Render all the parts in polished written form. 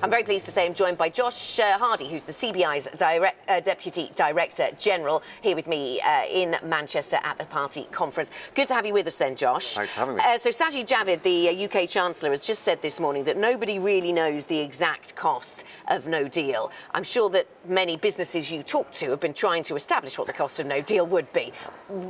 I'm very pleased to say I'm joined by Josh Hardie, who's the CBI's Deputy Director General, here with me in Manchester at the party conference. Good to have you with us then, Josh. Thanks for having me. So Sajid Javid, the UK Chancellor, has just said this morning that nobody really knows the exact cost of no deal. I'm sure that many businesses you talk to have been trying to establish what the cost of no deal would be.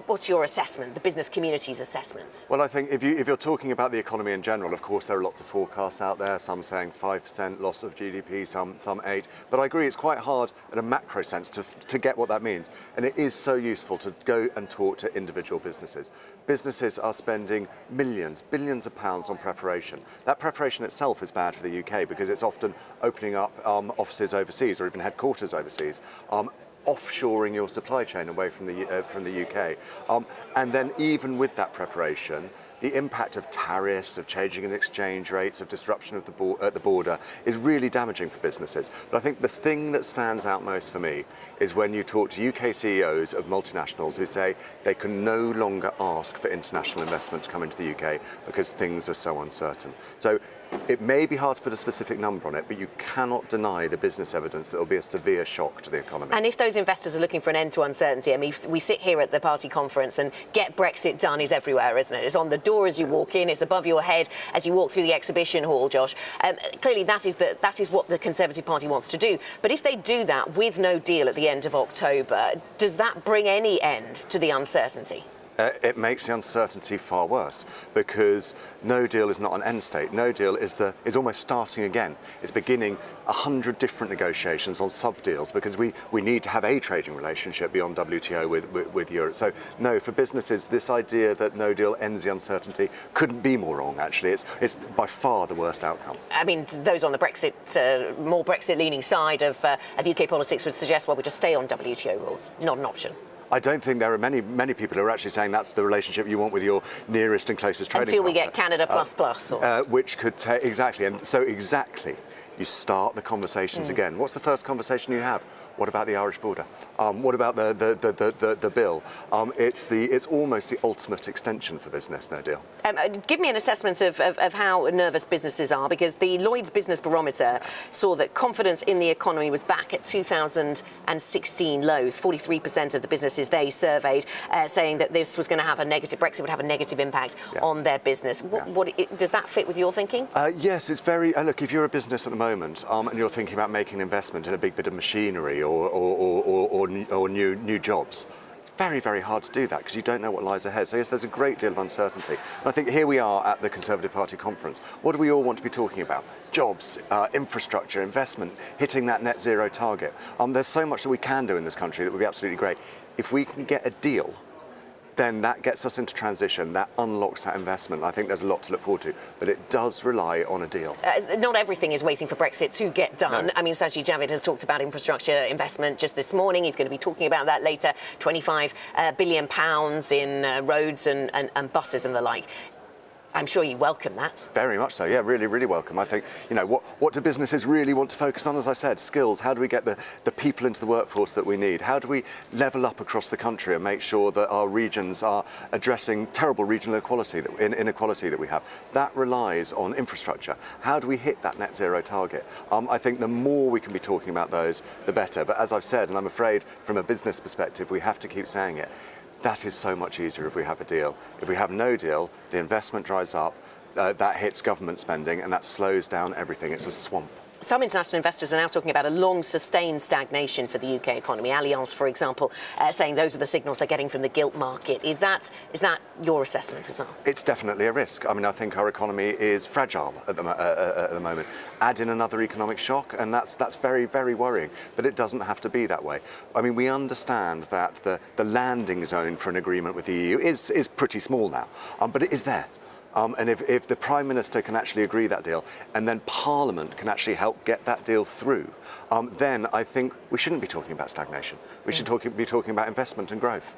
What's your assessment, the business community's assessment? Well, I think if you're talking about the economy in general, of course, there are lots of forecasts out there, some saying 5% loss of GDP, some 8%. But I agree, it's quite hard in a macro sense to get what that means. And it is so useful to go and talk to individual businesses. Businesses are spending millions, billions of pounds on preparation. That preparation itself is bad for the UK because it's often opening up offices overseas or even headquarters overseas. Offshoring your supply chain away from the UK. And then even with that preparation, the impact of tariffs, of changing in exchange rates, of disruption of at the border is really damaging for businesses. But I think the thing that stands out most for me is when you talk to UK CEOs of multinationals who say they can no longer ask for international investment to come into the UK because things are so uncertain. So it may be hard to put a specific number on it, but you cannot deny the business evidence that it will be a severe shock to the economy. And if those investors are looking for an end to uncertainty, I mean, we sit here at the party conference and get Brexit done is everywhere, isn't it? It's on the door as you walk in, it's above your head as you walk through the exhibition hall, Josh. Clearly that is what the Conservative Party wants to do. But if they do that with no deal at the end of October, does that bring any end to the uncertainty? It makes the uncertainty far worse because no deal is not an end state. No deal is almost starting again. It's beginning 100 different negotiations on sub-deals because we need to have a trading relationship beyond WTO with Europe. So no, for businesses, this idea that no deal ends the uncertainty couldn't be more wrong, actually. It's by far the worst outcome. I mean, those on the Brexit, more Brexit-leaning side of UK politics would suggest, well, we just stay on WTO rules. Not an option. I don't think there are many people who are actually saying that's the relationship you want with your nearest and closest trading partner. Until we get Canada plus. Which could take, exactly. And so exactly, you start the conversations again. What's the first conversation you have? What about the Irish border? What about the bill? It's almost the ultimate extension for business, no deal. Give me an assessment of how nervous businesses are, because the Lloyd's Business Barometer saw that confidence in the economy was back at 2016 lows. 43% of the businesses they surveyed saying that this was going to have a negative, Brexit would have a negative impact on their business. Does that fit with your thinking? Yes, it's very, look, if you're a business at the moment and you're thinking about making an investment in a big bit of machinery or new jobs, it's very, very hard to do that because you don't know what lies ahead. So yes, there's a great deal of uncertainty. And I think here we are at the Conservative Party conference. What do we all want to be talking about? Jobs, infrastructure, investment, hitting that net zero target. There's so much that we can do in this country that would be absolutely great. If we can get a deal, then that gets us into transition, that unlocks that investment. I think there's a lot to look forward to, but it does rely on a deal. Not everything is waiting for Brexit to get done. No. I mean, Sajid Javid has talked about infrastructure investment just this morning. He's going to be talking about that later, £25 billion in roads and buses and the like. I'm sure you welcome that. Very much so, yeah, really, really welcome. I think, you know, what do businesses really want to focus on? As I said, skills. How do we get the people into the workforce that we need? How do we level up across the country and make sure that our regions are addressing terrible regional inequality that we have? That relies on infrastructure. How do we hit that net zero target? I think the more we can be talking about those, the better. But as I've said, and I'm afraid from a business perspective, we have to keep saying it, that is so much easier if we have a deal. If we have no deal, the investment dries up, that hits government spending, and that slows down everything. It's a swamp. Some international investors are now talking about a long, sustained stagnation for the UK economy. Allianz, for example, saying those are the signals they're getting from the gilt market. Is that your assessment as well? It's definitely a risk. I mean, I think our economy is fragile at the moment. Add in another economic shock, and that's very, very worrying. But it doesn't have to be that way. I mean, we understand that the landing zone for an agreement with the EU is pretty small now, but it is there. And if the Prime Minister can actually agree that deal, and then Parliament can actually help get that deal through, then I think we shouldn't be talking about stagnation. We should be talking about investment and growth.